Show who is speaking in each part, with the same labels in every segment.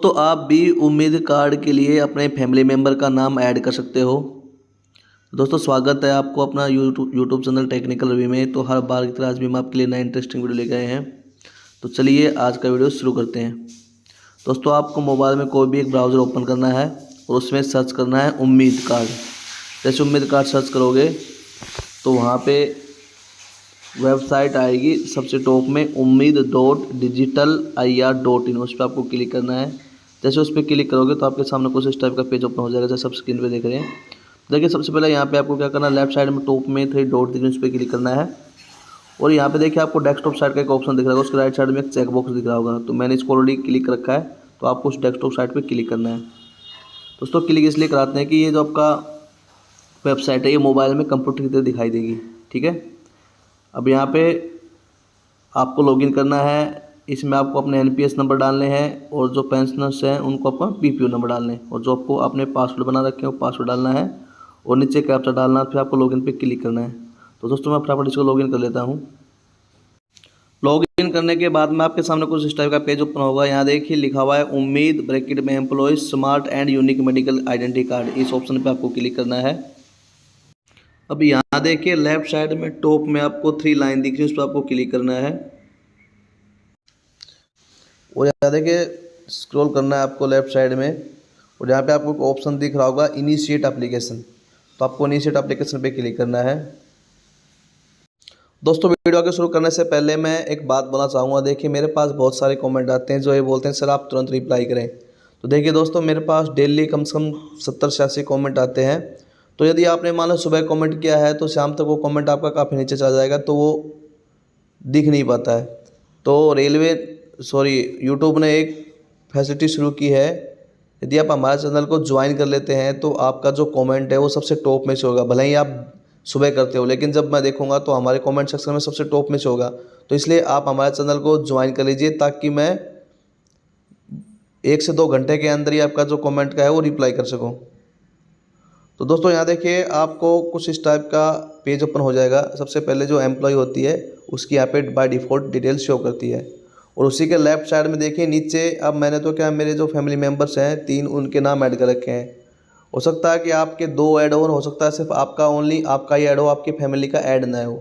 Speaker 1: तो आप भी उम्मीद कार्ड के लिए अपने फैमिली मेम्बर का नाम ऐड कर सकते हो। दोस्तों स्वागत है आपको अपना यूट्यूब चैनल टेक्निकल रिव्यू में। तो हर बार की तरह आज भी हम आपके लिए नए इंटरेस्टिंग वीडियो लेके आए हैं। तो चलिए आज का वीडियो शुरू करते हैं। दोस्तों आपको मोबाइल में कोई भी एक ब्राउज़र ओपन करना है और उसमें सर्च करना है उम्मीद कार्ड। जैसे उम्मीद कार्ड सर्च करोगे तो वहाँ पे वेबसाइट आएगी सबसे टॉप में ummid.digital.ir.in। उस पर आपको क्लिक करना है। जैसे उस पर क्लिक करोगे तो आपके सामने कुछ इस टाइप का पेज ओपन हो जाएगा जैसे आप स्क्रीन पे देख रहे हैं। देखिए सबसे पहले यहाँ पे आपको क्या करना है, लेफ्ट साइड में टॉप में 3 डॉट दिख रहे हैं, उस पर क्लिक करना है। और यहाँ पे देखिए आपको डेस्कटॉप साइड का एक ऑप्शन दिख रहा होगा, उसके राइट साइड में एक चेक बॉक्स दिख रहा होगा। तो मैंने इसको ऑलरेडी क्लिक कर रखा है, तो आपको उस डेस्कटॉप साइड पर क्लिक करना है। दोस्तों क्लिक इसलिए कराते हैं कि ये जो आपका वेबसाइट है ये मोबाइल में कंप्यूटर की तरह दिखाई देगी। ठीक है, अब यहाँ पे आपको लॉगिन करना है। इसमें आपको अपने एनपीएस नंबर डालने हैं और जो पेंशनर्स हैं उनको अपना पीपीओ नंबर डालने हैं, और जो आपको अपने पासवर्ड बना रखे हैं वो पासवर्ड डालना है और नीचे कैप्चा डालना है। फिर आपको लॉगिन पे क्लिक करना है। तो दोस्तों मैं फटाफट इसको लॉगिन कर लेता हूँ। लॉगिन करने के बाद में आपके सामने कुछ इस टाइप का पेज ओपन होगा। यहाँ देखिए लिखा हुआ है उम्मीद ब्रैकेट में employee smart and unique medical identity card. इस ऑप्शन पर आपको क्लिक करना है। अब यहाँ देखिए लेफ्ट साइड में टॉप में आपको 3 लाइन दिख रही है, उस पर आपको क्लिक करना है। और यहाँ देखिए स्क्रॉल करना है आपको लेफ्ट साइड में, और यहाँ पे आपको ऑप्शन दिख रहा होगा इनिशिएट एप्लीकेशन। तो आपको इनिशिएट एप्लीकेशन पे क्लिक करना है। दोस्तों वीडियो के शुरू करने से पहले मैं एक बात बोलना चाहूँगा। देखिए मेरे पास बहुत सारे कमेंट आते हैं जो ये बोलते हैं सर आप तुरंत रिप्लाई करें। तो देखिए दोस्तों मेरे पास डेली कम से कम 70 से 80 कॉमेंट आते हैं। तो यदि आपने मान लो सुबह कॉमेंट किया है तो शाम तक वो कॉमेंट आपका काफ़ी नीचे चला जाएगा, तो वो दिख नहीं पाता है। तो यूट्यूब ने एक फैसिलिटी शुरू की है। यदि आप हमारे चैनल को ज्वाइन कर लेते हैं तो आपका जो कमेंट है वो सबसे टॉप में से होगा। भले ही आप सुबह करते हो, लेकिन जब मैं देखूंगा तो हमारे कमेंट सेक्शन में सबसे टॉप में से होगा। तो इसलिए आप हमारे चैनल को ज्वाइन कर लीजिए ताकि मैं 1 से 2 घंटे के अंदर ही आपका जो कमेंट का है वो रिप्लाई कर सकूँ। तो दोस्तों यहाँ देखिए आपको कुछ इस टाइप का पेज ओपन हो जाएगा। सबसे पहले जो एम्प्लॉय होती है उसकी यहाँ पे बाय डिफ़ॉल्ट डिटेल्स शो करती है, और उसी के लेफ्ट साइड में देखिए नीचे अब मैंने तो क्या मेरे जो फैमिली मेम्बर्स हैं 3 उनके नाम ऐड कर रखे हैं। हो सकता है कि आपके 2 ऐड हो सकता है सिर्फ आपका ओनली आपका ही ऐड हो, आपकी फैमिली का ऐड ना हो।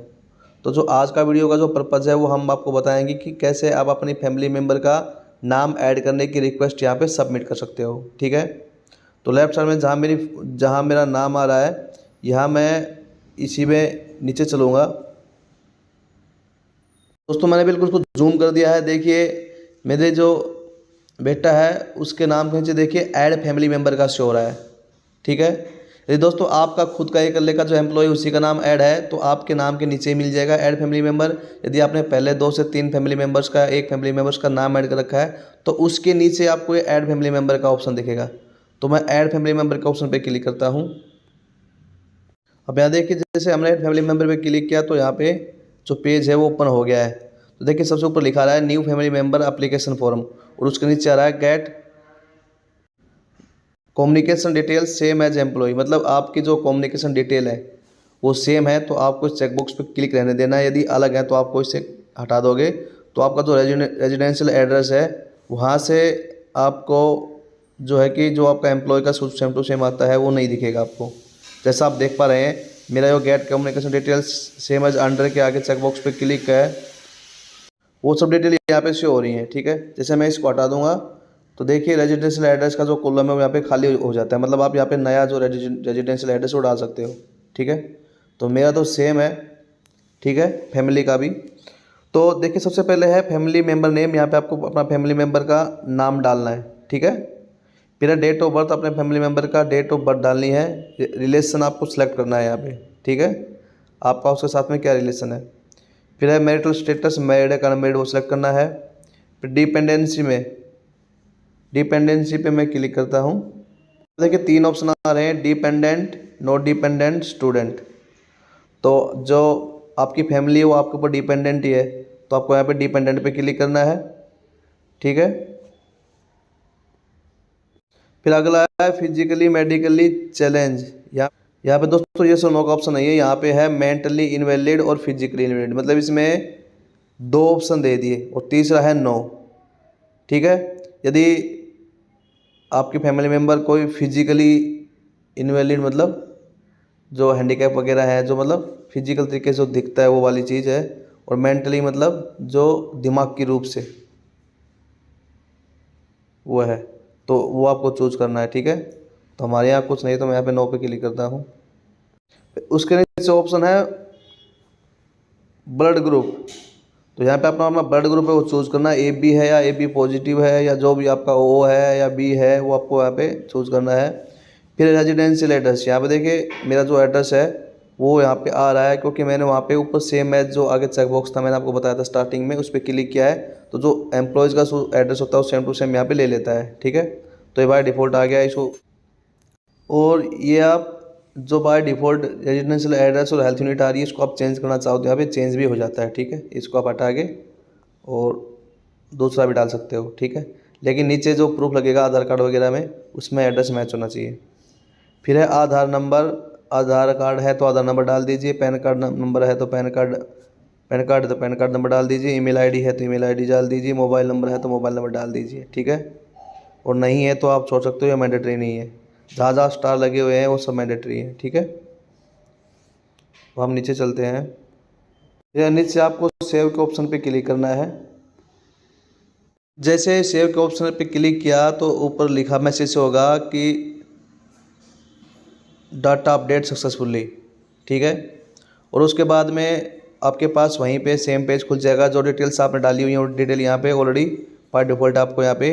Speaker 1: तो जो आज का वीडियो का जो पर्पज़ है वो हम आपको बताएंगे कि कैसे आप अपनी फैमिली मेम्बर का नाम ऐड करने की रिक्वेस्ट यहाँ पे सबमिट कर सकते हो। ठीक है, तो लेफ्ट साइड में जहाँ मेरा नाम आ रहा है यहाँ मैं इसी में नीचे चलूँगा। दोस्तों मैंने बिल्कुल उसको जूम कर दिया है। देखिए मेरे जो बेटा है उसके नाम के नीचे देखिए ऐड फैमिली मेम्बर का शो हो रहा है। ठीक है, यदि दोस्तों आपका खुद का एक अल्ले का जो एम्प्लॉय उसी का नाम ऐड है तो आपके नाम के नीचे ही मिल जाएगा ऐड फैमिली मेम्बर। यदि आपने पहले 2 से 3 फैमिली मेम्बर्स का एक फैमिली मेम्बर्स का नाम ऐड कर रखा है तो उसके नीचे आपको ये ऐड फैमिली मेम्बर का ऑप्शन दिखेगा। तो मैं ऐड फैमिली मेम्बर के ऑप्शन पे क्लिक करता हूँ। अब यहाँ देखिए जैसे हमने ऐड फैमिली मेम्बर पे क्लिक किया तो यहाँ पे जो पेज है वो ओपन हो गया है। तो देखिए सबसे ऊपर लिखा रहा है new family member application form, और उसके नीचे आ रहा है get communication details same as employee. मतलब आपकी जो कम्युनिकेशन डिटेल है वो सेम है तो आपको इस चेकबॉक्स पे क्लिक रहने देना है। यदि अलग है तो आपको इसे हटा दोगे तो आपका जो रेजिडेंशियल एड्रेस है वहाँ से आपको जो है कि जो आपका एम्प्लॉय का सेम टू सेम आता है वो नहीं दिखेगा आपको। जैसा आप देख पा रहे हैं मेरा जो get communication details same as under के आगे चेकबॉक्स पे क्लिक है, वो सब डिटेल यहाँ पे शो हो रही है। ठीक है, जैसे मैं इसको हटा दूंगा तो देखिए रेजिडेंशियल एड्रेस का जो कॉलम है वो यहाँ पे खाली हो जाता है। मतलब आप यहाँ पे नया जो रेजिडेंशियल एड्रेस वो डाल सकते हो। ठीक है, तो मेरा तो सेम है। ठीक है, फैमिली का भी। तो देखिए सबसे पहले है फैमिली मेम्बर नेम। यहाँ पे आपको अपना फैमिली मेम्बर का नाम डालना है। ठीक है, फिर डेट ऑफ बर्थ, अपने फैमिली मेम्बर का डेट ऑफ बर्थ डालनी है। रिलेशन आपको सेलेक्ट करना है यहाँ पे। ठीक है, आपका उसके साथ में क्या रिलेशन है। फिर है मैरिटल स्टेटस, मैरिड है अनमैरिड, वो सेलेक्ट करना है। फिर डिपेंडेंसी पे मैं क्लिक करता हूँ। देखिए 3 ऑप्शन आ रहे हैं, डिपेंडेंट, नॉट डिपेंडेंट, स्टूडेंट। तो जो आपकी फैमिली है वो आपके ऊपर डिपेंडेंट ही है तो आपको यहाँ पे डिपेंडेंट पे क्लिक करना है। ठीक है, फिर अगला है फिजिकली मेडिकली चैलेंज। यहाँ पे दोस्तों ये सब नो का ऑप्शन नहीं है। यहाँ पे है मेंटली इनवैलिड और फिजिकली इनवैलिड, मतलब इसमें 2 ऑप्शन दे दिए और तीसरा है नो। ठीक है, यदि आपकी फैमिली मेम्बर कोई फिजिकली इनवैलिड, मतलब जो हैंडीकैप वगैरह है, जो मतलब फिजिकल तरीके से जो दिखता है वो वाली चीज़ है, और मेंटली मतलब जो दिमाग की रूप से वो है, तो वो आपको चूज़ करना है। ठीक है, तो हमारे यहाँ कुछ नहीं, तो मैं यहाँ पे नो पे क्लिक करता हूँ। उसके नीचे ऑप्शन है ब्लड ग्रुप, तो यहाँ पे अपना ब्लड ग्रुप है वो चूज़ करना है। ए बी है या ए बी पॉजिटिव है, या जो भी आपका ओ है या बी है, वो आपको यहाँ पे चूज़ करना है। फिर रेजिडेंशियल एड्रेस, यहाँ पे देखिए मेरा जो एड्रेस है वो यहाँ पे आ रहा है, क्योंकि मैंने वहाँ पे ऊपर सेम एज जो आगे चेक बॉक्स था, मैंने आपको बताया था स्टार्टिंग में, उस पर क्लिक किया है, तो जो एम्प्लॉयज़ का एड्रेस होता है वो सेम टू सेम यहाँ पे ले लेता है। ठीक है, तो ये बाय डिफ़ॉल्ट आ गया इसको। और ये आप जो बाय डिफ़ॉल्ट रेजिडेंशियल एड्रेस और हेल्थ यूनिट आ रही है, इसको आप चेंज करना चाहो तो यहाँ पे चेंज भी हो जाता है। ठीक है, इसको आप हटा के और दूसरा भी डाल सकते हो। ठीक है, लेकिन नीचे जो प्रूफ लगेगा आधार कार्ड वगैरह में, उसमें एड्रेस मैच होना चाहिए। फिर है आधार नंबर, आधार कार्ड है तो आधार नंबर डाल दीजिए, पैन कार्ड नंबर है तो पैन कार्ड है तो पैन कार्ड नंबर डाल दीजिए, ईमेल आईडी है तो ईमेल आईडी डाल दीजिए, मोबाइल नंबर है तो मोबाइल नंबर डाल दीजिए। ठीक है, और नहीं है तो आप छोड़ सकते हो, या मैंडेटरी नहीं है। जहाँ जहाँ स्टार लगे हुए हैं वो सब मैंडेटरी है। ठीक है, तो हम नीचे चलते हैं। या नीचे आपको सेव के ऑप्शन पे क्लिक करना है। जैसे सेव के ऑप्शन पे क्लिक किया तो ऊपर लिखा मैसेज होगा कि डाटा अपडेट सक्सेसफुली। ठीक है, और उसके बाद में आपके पास वहीं पे सेम पेज खुल जाएगा, जो डिटेल्स आपने डाली हुई है वो डिटेल यहाँ पे ऑलरेडी बाय डिफ़ॉल्ट आपको यहाँ पे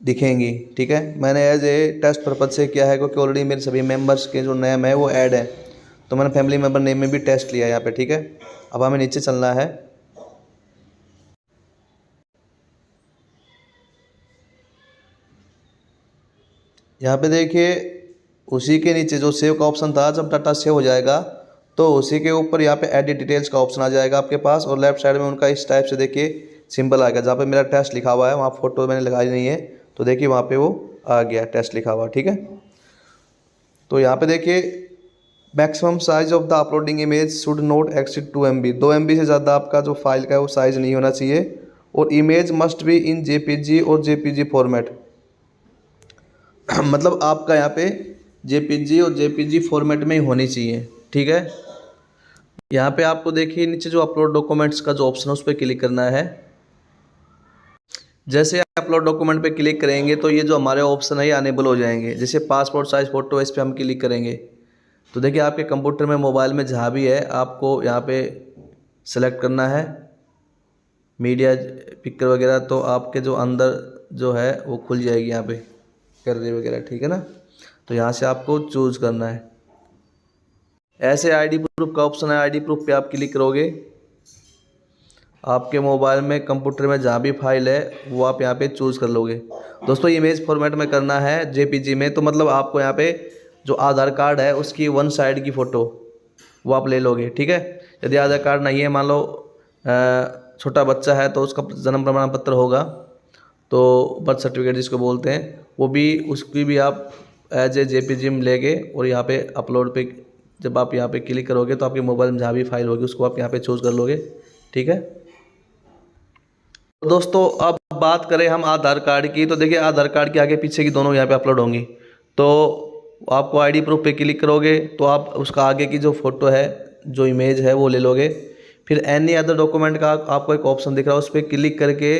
Speaker 1: दिखेंगी। ठीक है, मैंने एज ए टेस्ट पर्पज से किया है, क्योंकि ऑलरेडी मेरे सभी मेंबर्स के जो नेम है वो ऐड है, तो मैंने फैमिली मेम्बर नेम में भी टेस्ट लिया है यहाँ पे। ठीक है, अब हमें नीचे चलना है। यहाँ पे देखिए उसी के नीचे जो सेव का ऑप्शन था, जब डाटा सेव हो जाएगा तो उसी के ऊपर यहाँ पे एडिट डिटेल्स का ऑप्शन आ जाएगा आपके पास, और लेफ्ट साइड में उनका इस टाइप से देखिए सिंबल आ गया, जहाँ पे मेरा टेस्ट लिखा हुआ है, वहाँ फोटो मैंने लगाई नहीं है, तो देखिए वहाँ पे वो आ गया टेस्ट लिखा हुआ। ठीक है, तो यहाँ पे देखिए maximum size of the uploading image should not exceed 2 MB, 2 MB से ज़्यादा आपका जो फाइल का है वो साइज़ नहीं होना चाहिए, और image must be in JPG और JPG फॉर्मेट। मतलब आपका यहाँ पे JPG और JPG फॉर्मेट में ही होनी चाहिए। ठीक है, यहाँ पे आपको देखिए नीचे जो अपलोड डॉक्यूमेंट्स का जो ऑप्शन है उस पर क्लिक करना है। जैसे अपलोड डॉक्यूमेंट पे क्लिक करेंगे तो ये जो हमारे ऑप्शन है ये अनेबल हो जाएंगे। जैसे पासपोर्ट साइज फ़ोटो, इस पर हम क्लिक करेंगे तो देखिए आपके कंप्यूटर में, मोबाइल में जहाँ भी है, आपको यहाँ पे सेलेक्ट करना है मीडिया पिक्चर वगैरह, तो आपके जो अंदर जो है वो खुल जाएगी यहाँ पे गैलरी वगैरह। ठीक है ना, तो यहाँ से आपको चूज़ करना है। ऐसे आईडी प्रूफ का ऑप्शन है, आईडी प्रूफ पे आप क्लिक करोगे, आपके मोबाइल में, कंप्यूटर में जहाँ भी फाइल है वो आप यहाँ पे चूज़ कर लोगे। दोस्तों इमेज फॉर्मेट में करना है JPG में, तो मतलब आपको यहाँ पे जो आधार कार्ड है उसकी 1 साइड की फ़ोटो वो आप ले लोगे। ठीक है, यदि आधार कार्ड नहीं है, मान लो छोटा बच्चा है तो उसका जन्म प्रमाण पत्र होगा, तो बर्थ सर्टिफिकेट जिसको बोलते हैं, वो भी, उसकी भी आप एज ए JPG में लेके, और यहाँ पे अपलोड पे जब आप यहाँ पे क्लिक करोगे तो आपके मोबाइल में जहाँ भी फाइल होगी उसको आप यहाँ पे चूज़ कर लोगे। ठीक है, तो दोस्तों अब बात करें हम आधार कार्ड की, तो देखिए आधार कार्ड के आगे पीछे की दोनों यहाँ पे अपलोड होंगी। तो आपको आईडी प्रूफ पे क्लिक करोगे तो आप उसका आगे की जो फ़ोटो है, जो इमेज है वो ले लोगे। फिर एनी अदर डॉक्यूमेंट का आपको एक ऑप्शन दिख रहा है, उस पर क्लिक करके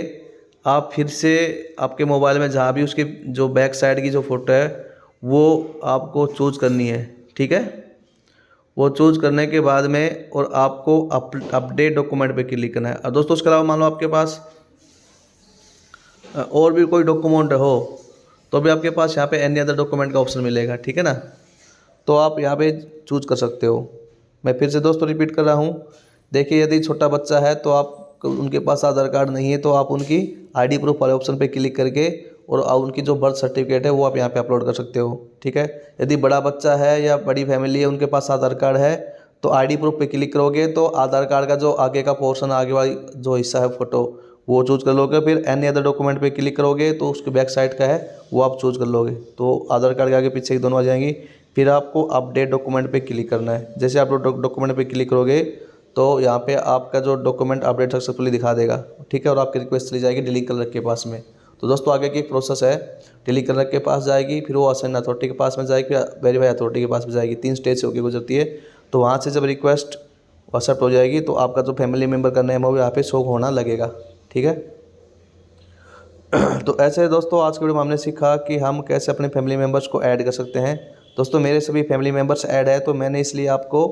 Speaker 1: आप फिर से आपके मोबाइल में जहाँ भी उसकी जो बैक साइड की जो फ़ोटो है वो आपको चूज़ करनी है। ठीक है, वो चूज़ करने के बाद में और आपको अपडेट डॉक्यूमेंट पे क्लिक करना है। और दोस्तों उसके अलावा मान लो आपके पास और भी कोई डॉक्यूमेंट हो तो भी आपके पास यहाँ पे एनी अदर डॉक्यूमेंट का ऑप्शन मिलेगा। ठीक है ना, तो आप यहाँ पे चूज़ कर सकते हो। मैं फिर से दोस्तों रिपीट कर रहा हूँ, देखिए यदि छोटा बच्चा है तो आप, उनके पास आधार कार्ड नहीं है, तो आप उनकी आईडी प्रूफ वाले ऑप्शन पे क्लिक करके और उनकी जो बर्थ सर्टिफिकेट है वो आप यहाँ पे अपलोड कर सकते हो। ठीक है, यदि बड़ा बच्चा है या बड़ी फैमिली है, उनके पास आधार कार्ड है, तो आईडी प्रूफ पे क्लिक करोगे तो आधार कार्ड का जो आगे का पोर्शन, आगे वाली जो हिस्सा है फ़ोटो, वो चूज़ कर लोगे। फिर एनी अदर डॉक्यूमेंट पे क्लिक करोगे तो उसके बैक साइड का है वो आप चूज़ कर लोगे, तो आधार कार्ड के आगे पीछे की दोनों आ जाएंगी। फिर आपको अपडेट डॉक्यूमेंट पे क्लिक करना है। जैसे आप डॉक्यूमेंट पे क्लिक करोगे तो यहाँ पे आपका जो डॉक्यूमेंट अपडेट सक्सेसफुली दिखा देगा। ठीक है, और आपकी रिक्वेस्ट चली जाएगी डिलीट कलर के पास में। तो दोस्तों आगे की एक प्रोसेस है, टेलीकलर के पास जाएगी, फिर वो असाइन अथॉरिटी के पास में जाएगी, फिर वेरीफाई अथॉरिटी के पास में जाएगी, 3 स्टेज से होकर गुजरती है। तो वहाँ से जब रिक्वेस्ट एक्सेप्ट हो जाएगी तो आपका जो फैमिली मेम्बर का नेम है वो यहाँ पे शो होना लगेगा। ठीक है। तो ऐसे दोस्तों आज के वीडियो में हमने सीखा कि हम कैसे अपने फैमिली मेम्बर्स को ऐड कर सकते हैं। दोस्तों मेरे सभी फैमिली मेम्बर्स ऐड है, तो मैंने इसलिए आपको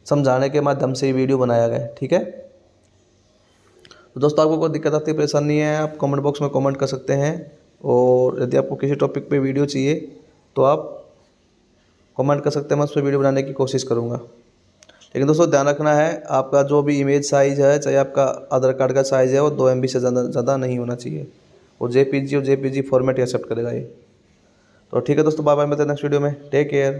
Speaker 1: समझाने के माध्यम से ये वीडियो बनाया गया है। ठीक है। तो दोस्तों आपको कोई दिक्कत आती है, परेशानी है, आप कमेंट बॉक्स में कमेंट कर सकते हैं। और यदि आपको किसी टॉपिक पे वीडियो चाहिए तो आप कमेंट कर सकते हैं, मैं उस पर वीडियो बनाने की कोशिश करूँगा। लेकिन दोस्तों ध्यान रखना है, आपका जो भी इमेज साइज़ है, चाहे आपका आधार कार्ड का साइज़ है, वो 2 MB से ज़्यादा नहीं होना चाहिए। वो JPG और JPG फॉर्मेट एक्सेप्ट करेगा ये। तो ठीक है दोस्तों, बाय बाय, मिलते हैं नेक्स्ट वीडियो में। Take care.